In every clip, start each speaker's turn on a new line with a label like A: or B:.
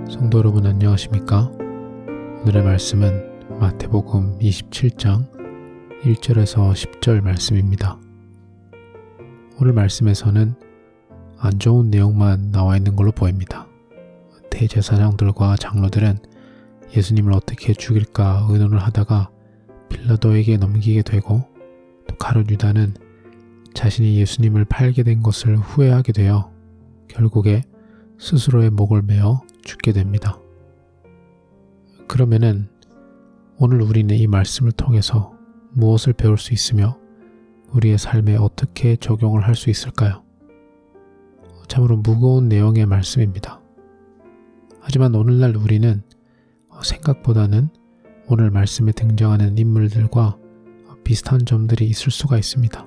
A: 성도 여러분 안녕하십니까? 오늘의 말씀은 마태복음 27장 1절에서 10절 말씀입니다. 오늘 말씀에서는 안 좋은 내용만 나와 있는 걸로 보입니다. 대제사장들과 장로들은 예수님을 어떻게 죽일까 의논을 하다가 빌라도에게 넘기게 되고, 또 가룟 유다는 자신이 예수님을 팔게 된 것을 후회하게 되어 결국에 스스로의 목을 메어 죽게 됩니다. 그러면은 오늘 우리는 이 말씀을 통해서 무엇을 배울 수 있으며 우리의 삶에 어떻게 적용을 할 수 있을까요? 참으로 무거운 내용의 말씀입니다. 하지만 오늘날 우리는 생각보다는 오늘 말씀에 등장하는 인물들과 비슷한 점들이 있을 수가 있습니다.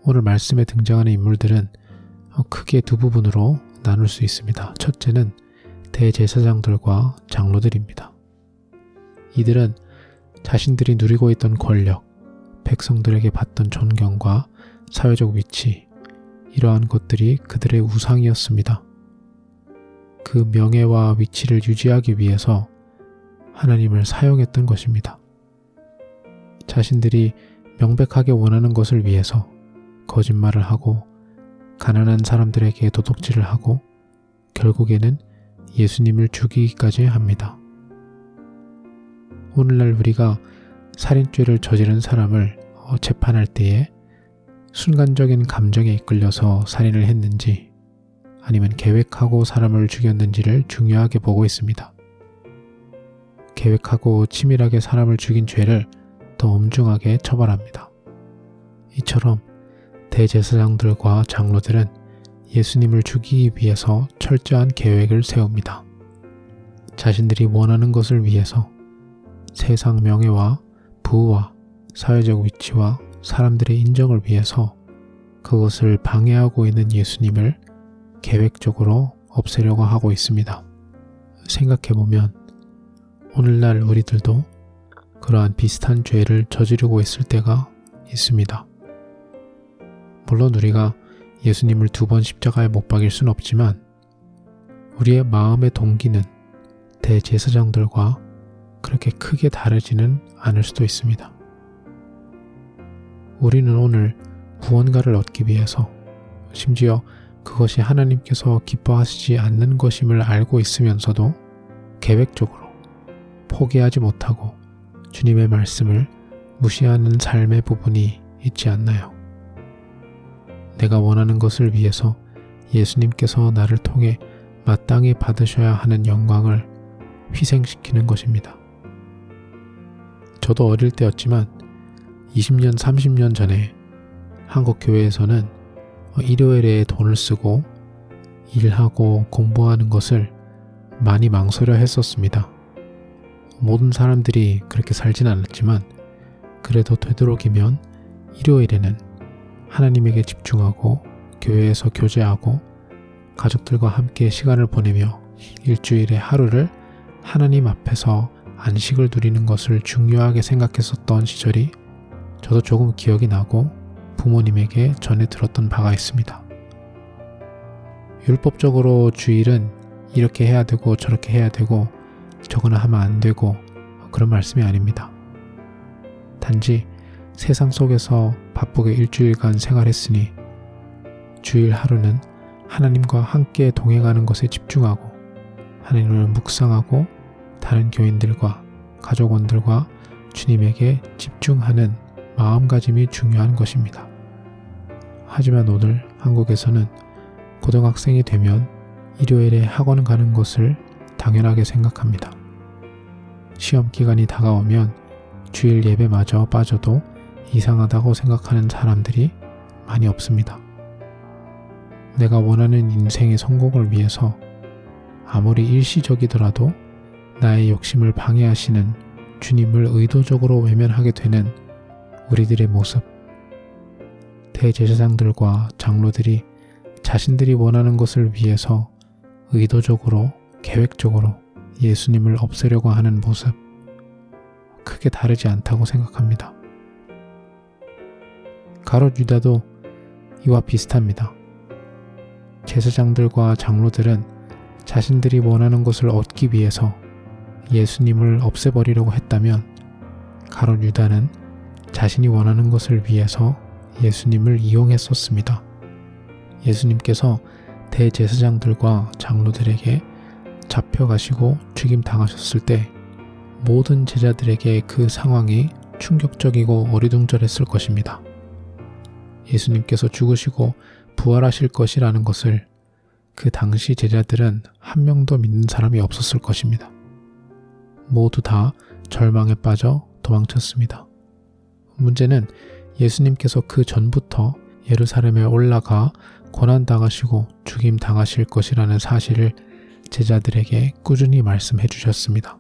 A: 오늘 말씀에 등장하는 인물들은 크게 두 부분으로 나눌 수 있습니다. 첫째는 대제사장들과 장로들입니다. 이들은 자신들이 누리고 있던 권력, 백성들에게 받던 존경과 사회적 위치, 이러한 것들이 그들의 우상이었습니다. 그 명예와 위치를 유지하기 위해서 하나님을 사용했던 것입니다. 자신들이 명백하게 원하는 것을 위해서 거짓말을 하고 가난한 사람들에게 도둑질을 하고 결국에는 예수님을 죽이기까지 합니다. 오늘날 우리가 살인죄를 저지른 사람을 재판할 때에 순간적인 감정에 이끌려서 살인을 했는지 아니면 계획하고 사람을 죽였는지를 중요하게 보고 있습니다. 계획하고 치밀하게 사람을 죽인 죄를 더 엄중하게 처벌합니다. 이처럼 대제사장들과 장로들은 예수님을 죽이기 위해서 철저한 계획을 세웁니다. 자신들이 원하는 것을 위해서 세상 명예와 부와 사회적 위치와 사람들의 인정을 위해서 그것을 방해하고 있는 예수님을 계획적으로 없애려고 하고 있습니다. 생각해보면 오늘날 우리들도 그러한 비슷한 죄를 저지르고 있을 때가 있습니다. 물론 우리가 예수님을 2번 십자가에 못 박일 수는 없지만 우리의 마음의 동기는 대제사장들과 그렇게 크게 다르지는 않을 수도 있습니다. 우리는 오늘 무언가를 얻기 위해서, 심지어 그것이 하나님께서 기뻐하시지 않는 것임을 알고 있으면서도 계획적으로 포기하지 못하고 주님의 말씀을 무시하는 삶의 부분이 있지 않나요? 내가 원하는 것을 위해서 예수님께서 나를 통해 마땅히 받으셔야 하는 영광을 희생시키는 것입니다. 저도 어릴 때였지만 20년, 30년 전에 한국 교회에서는 일요일에 돈을 쓰고 일하고 공부하는 것을 많이 망설여 했었습니다. 모든 사람들이 그렇게 살진 않았지만 그래도 되도록이면 일요일에는 하나님에게 집중하고 교회에서 교제하고 가족들과 함께 시간을 보내며 일주일의 하루를 하나님 앞에서 안식을 누리는 것을 중요하게 생각했었던 시절이 저도 조금 기억이 나고 부모님에게 전해 들었던 바가 있습니다. 율법적으로 주일은 이렇게 해야 되고 저렇게 해야 되고 저거는 하면 안 되고 그런 말씀이 아닙니다. 단지 세상 속에서 바쁘게 일주일간 생활했으니 주일 하루는 하나님과 함께 동행하는 것에 집중하고 하나님을 묵상하고 다른 교인들과 가족원들과 주님에게 집중하는 마음가짐이 중요한 것입니다. 하지만 오늘 한국에서는 고등학생이 되면 일요일에 학원 가는 것을 당연하게 생각합니다. 시험 기간이 다가오면 주일 예배마저 빠져도 이상하다고 생각하는 사람들이 많이 없습니다. 내가 원하는 인생의 성공을 위해서 아무리 일시적이더라도 나의 욕심을 방해하시는 주님을 의도적으로 외면하게 되는 우리들의 모습, 대제사장들과 장로들이 자신들이 원하는 것을 위해서 의도적으로, 계획적으로 예수님을 없애려고 하는 모습, 크게 다르지 않다고 생각합니다. 가룟 유다도 이와 비슷합니다. 제사장들과 장로들은 자신들이 원하는 것을 얻기 위해서 예수님을 없애버리려고 했다면 가룟 유다는 자신이 원하는 것을 위해서 예수님을 이용했었습니다. 예수님께서 대제사장들과 장로들에게 잡혀가시고 죽임 당하셨을 때 모든 제자들에게 그 상황이 충격적이고 어리둥절했을 것입니다. 예수님께서 죽으시고 부활하실 것이라는 것을 그 당시 제자들은 한 명도 믿는 사람이 없었을 것입니다. 모두 다 절망에 빠져 도망쳤습니다. 문제는 예수님께서 그 전부터 예루살렘에 올라가 고난당하시고 죽임 당하실 것이라는 사실을 제자들에게 꾸준히 말씀해 주셨습니다.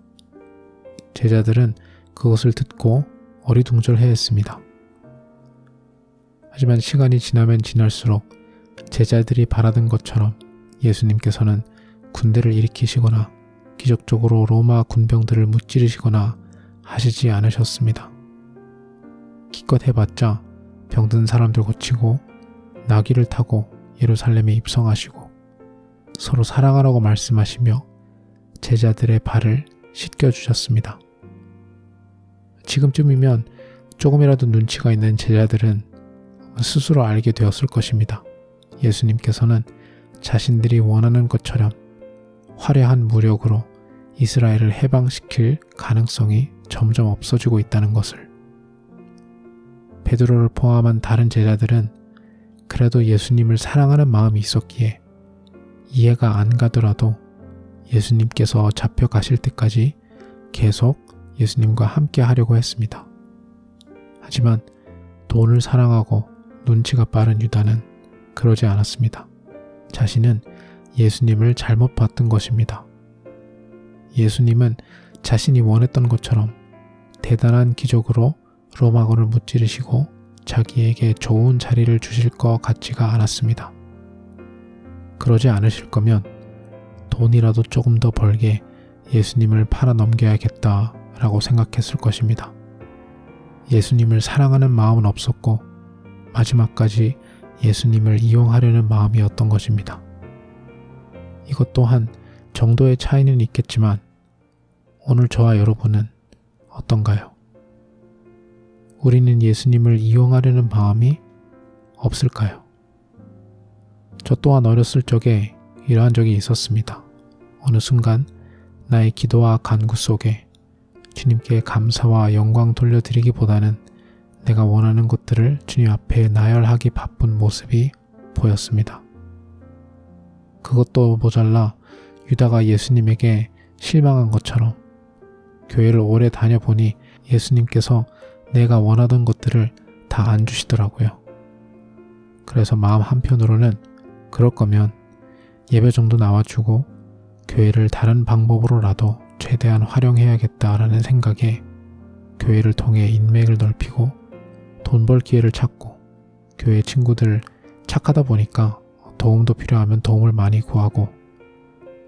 A: 제자들은 그것을 듣고 어리둥절해했습니다. 하지만 시간이 지나면 지날수록 제자들이 바라던 것처럼 예수님께서는 군대를 일으키시거나 기적적으로 로마 군병들을 무찌르시거나 하시지 않으셨습니다. 기껏 해봤자 병든 사람들 고치고 나귀를 타고 예루살렘에 입성하시고 서로 사랑하라고 말씀하시며 제자들의 발을 씻겨주셨습니다. 지금쯤이면 조금이라도 눈치가 있는 제자들은 스스로 알게 되었을 것입니다. 예수님께서는 자신들이 원하는 것처럼 화려한 무력으로 이스라엘을 해방시킬 가능성이 점점 없어지고 있다는 것을. 베드로를 포함한 다른 제자들은 그래도 예수님을 사랑하는 마음이 있었기에 이해가 안 가더라도 예수님께서 잡혀가실 때까지 계속 예수님과 함께 하려고 했습니다. 하지만 돈을 사랑하고 눈치가 빠른 유다는 그러지 않았습니다. 자신은 예수님을 잘못 봤던 것입니다. 예수님은 자신이 원했던 것처럼 대단한 기적으로 로마군을 무찌르시고 자기에게 좋은 자리를 주실 것 같지가 않았습니다. 그러지 않으실 거면 돈이라도 조금 더 벌게 예수님을 팔아넘겨야겠다라고 생각했을 것입니다. 예수님을 사랑하는 마음은 없었고 마지막까지 예수님을 이용하려는 마음이었던 것입니다. 이것 또한 정도의 차이는 있겠지만 오늘 저와 여러분은 어떤가요? 우리는 예수님을 이용하려는 마음이 없을까요? 저 또한 어렸을 적에 이러한 적이 있었습니다. 어느 순간 나의 기도와 간구 속에 주님께 감사와 영광 돌려드리기보다는 내가 원하는 것들을 주님 앞에 나열하기 바쁜 모습이 보였습니다. 그것도 모자라 유다가 예수님에게 실망한 것처럼 교회를 오래 다녀보니 예수님께서 내가 원하던 것들을 다 안 주시더라고요. 그래서 마음 한편으로는 그럴 거면 예배 정도 나와주고 교회를 다른 방법으로라도 최대한 활용해야겠다라는 생각에 교회를 통해 인맥을 넓히고 돈 벌 기회를 찾고 교회 친구들 착하다 보니까 도움도 필요하면 도움을 많이 구하고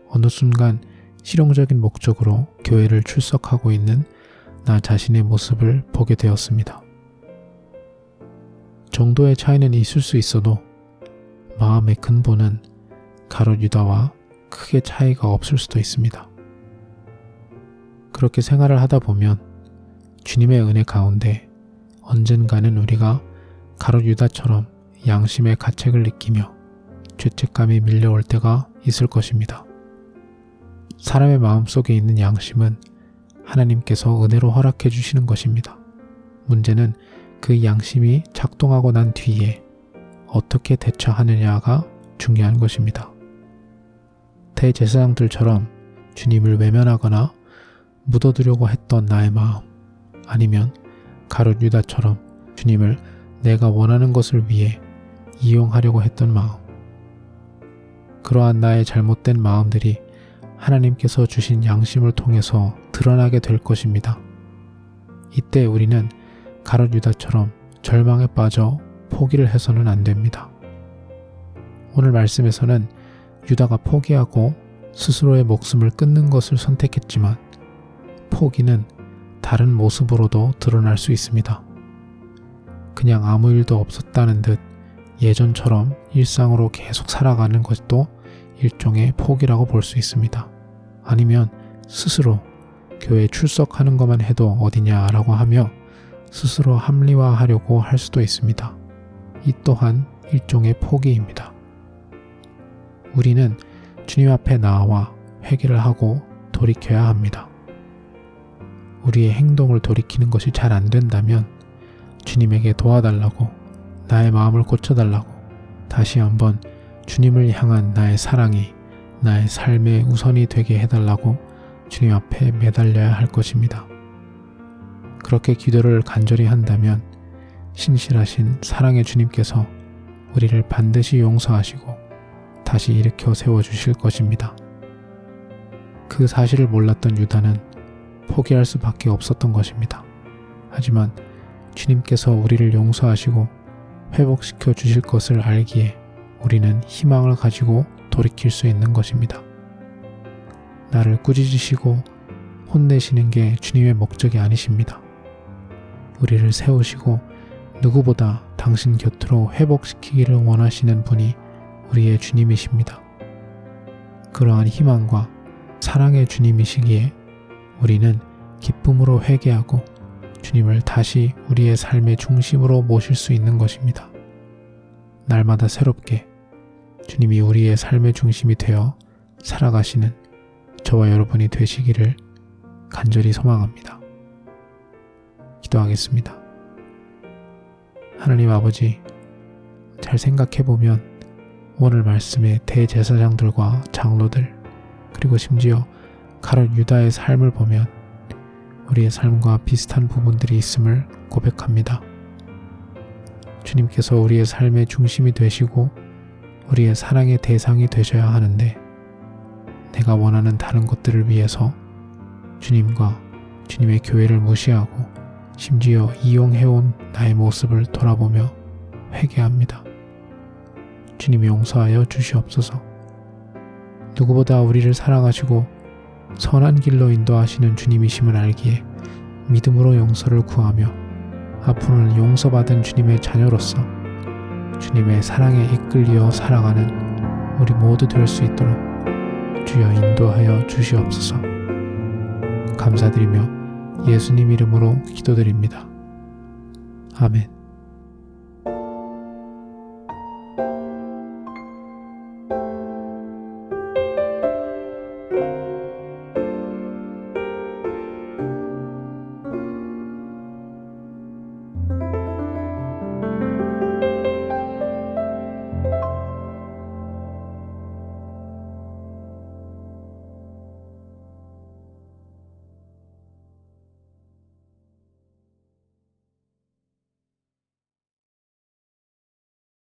A: 어느 순간 실용적인 목적으로 교회를 출석하고 있는 나 자신의 모습을 보게 되었습니다. 정도의 차이는 있을 수 있어도 마음의 근본은 가룟 유다와 크게 차이가 없을 수도 있습니다. 그렇게 생활을 하다 보면 주님의 은혜 가운데 언젠가는 우리가 가룟 유다처럼 양심의 가책을 느끼며 죄책감이 밀려올 때가 있을 것입니다. 사람의 마음속에 있는 양심은 하나님께서 은혜로 허락해 주시는 것입니다. 문제는 그 양심이 작동하고 난 뒤에 어떻게 대처하느냐가 중요한 것입니다. 대제사장들처럼 주님을 외면하거나 묻어두려고 했던 나의 마음, 아니면 가룟 유다처럼 주님을 내가 원하는 것을 위해 이용하려고 했던 마음, 그러한 나의 잘못된 마음들이 하나님께서 주신 양심을 통해서 드러나게 될 것입니다. 이때 우리는 가룟 유다처럼 절망에 빠져 포기를 해서는 안 됩니다. 오늘 말씀에서는 유다가 포기하고 스스로의 목숨을 끊는 것을 선택했지만 포기는 다른 모습으로도 드러날 수 있습니다. 그냥 아무 일도 없었다는 듯 예전처럼 일상으로 계속 살아가는 것도 일종의 포기라고 볼 수 있습니다. 아니면 스스로 교회에 출석하는 것만 해도 어디냐라고 하며 스스로 합리화하려고 할 수도 있습니다. 이 또한 일종의 포기입니다. 우리는 주님 앞에 나와 회개를 하고 돌이켜야 합니다. 우리의 행동을 돌이키는 것이 잘 안 된다면 주님에게 도와달라고, 나의 마음을 고쳐달라고, 다시 한번 주님을 향한 나의 사랑이 나의 삶의 우선이 되게 해달라고 주님 앞에 매달려야 할 것입니다. 그렇게 기도를 간절히 한다면 신실하신 사랑의 주님께서 우리를 반드시 용서하시고 다시 일으켜 세워주실 것입니다. 그 사실을 몰랐던 유다는 포기할 수밖에 없었던 것입니다. 하지만 주님께서 우리를 용서하시고 회복시켜 주실 것을 알기에 우리는 희망을 가지고 돌이킬 수 있는 것입니다. 나를 꾸짖으시고 혼내시는 게 주님의 목적이 아니십니다. 우리를 세우시고 누구보다 당신 곁으로 회복시키기를 원하시는 분이 우리의 주님이십니다. 그러한 희망과 사랑의 주님이시기에 우리는 기쁨으로 회개하고 주님을 다시 우리의 삶의 중심으로 모실 수 있는 것입니다. 날마다 새롭게 주님이 우리의 삶의 중심이 되어 살아가시는 저와 여러분이 되시기를 간절히 소망합니다. 기도하겠습니다. 하나님 아버지, 잘 생각해보면 오늘 말씀의 대제사장들과 장로들, 그리고 심지어 가룟 유다의 삶을 보면 우리의 삶과 비슷한 부분들이 있음을 고백합니다. 주님께서 우리의 삶의 중심이 되시고 우리의 사랑의 대상이 되셔야 하는데 내가 원하는 다른 것들을 위해서 주님과 주님의 교회를 무시하고 심지어 이용해온 나의 모습을 돌아보며 회개합니다. 주님이 용서하여 주시옵소서. 누구보다 우리를 사랑하시고 선한 길로 인도하시는 주님이심을 알기에 믿음으로 용서를 구하며 앞으로는 용서받은 주님의 자녀로서 주님의 사랑에 이끌려 살아가는 우리 모두 될 수 있도록 주여 인도하여 주시옵소서. 감사드리며 예수님 이름으로 기도드립니다. 아멘.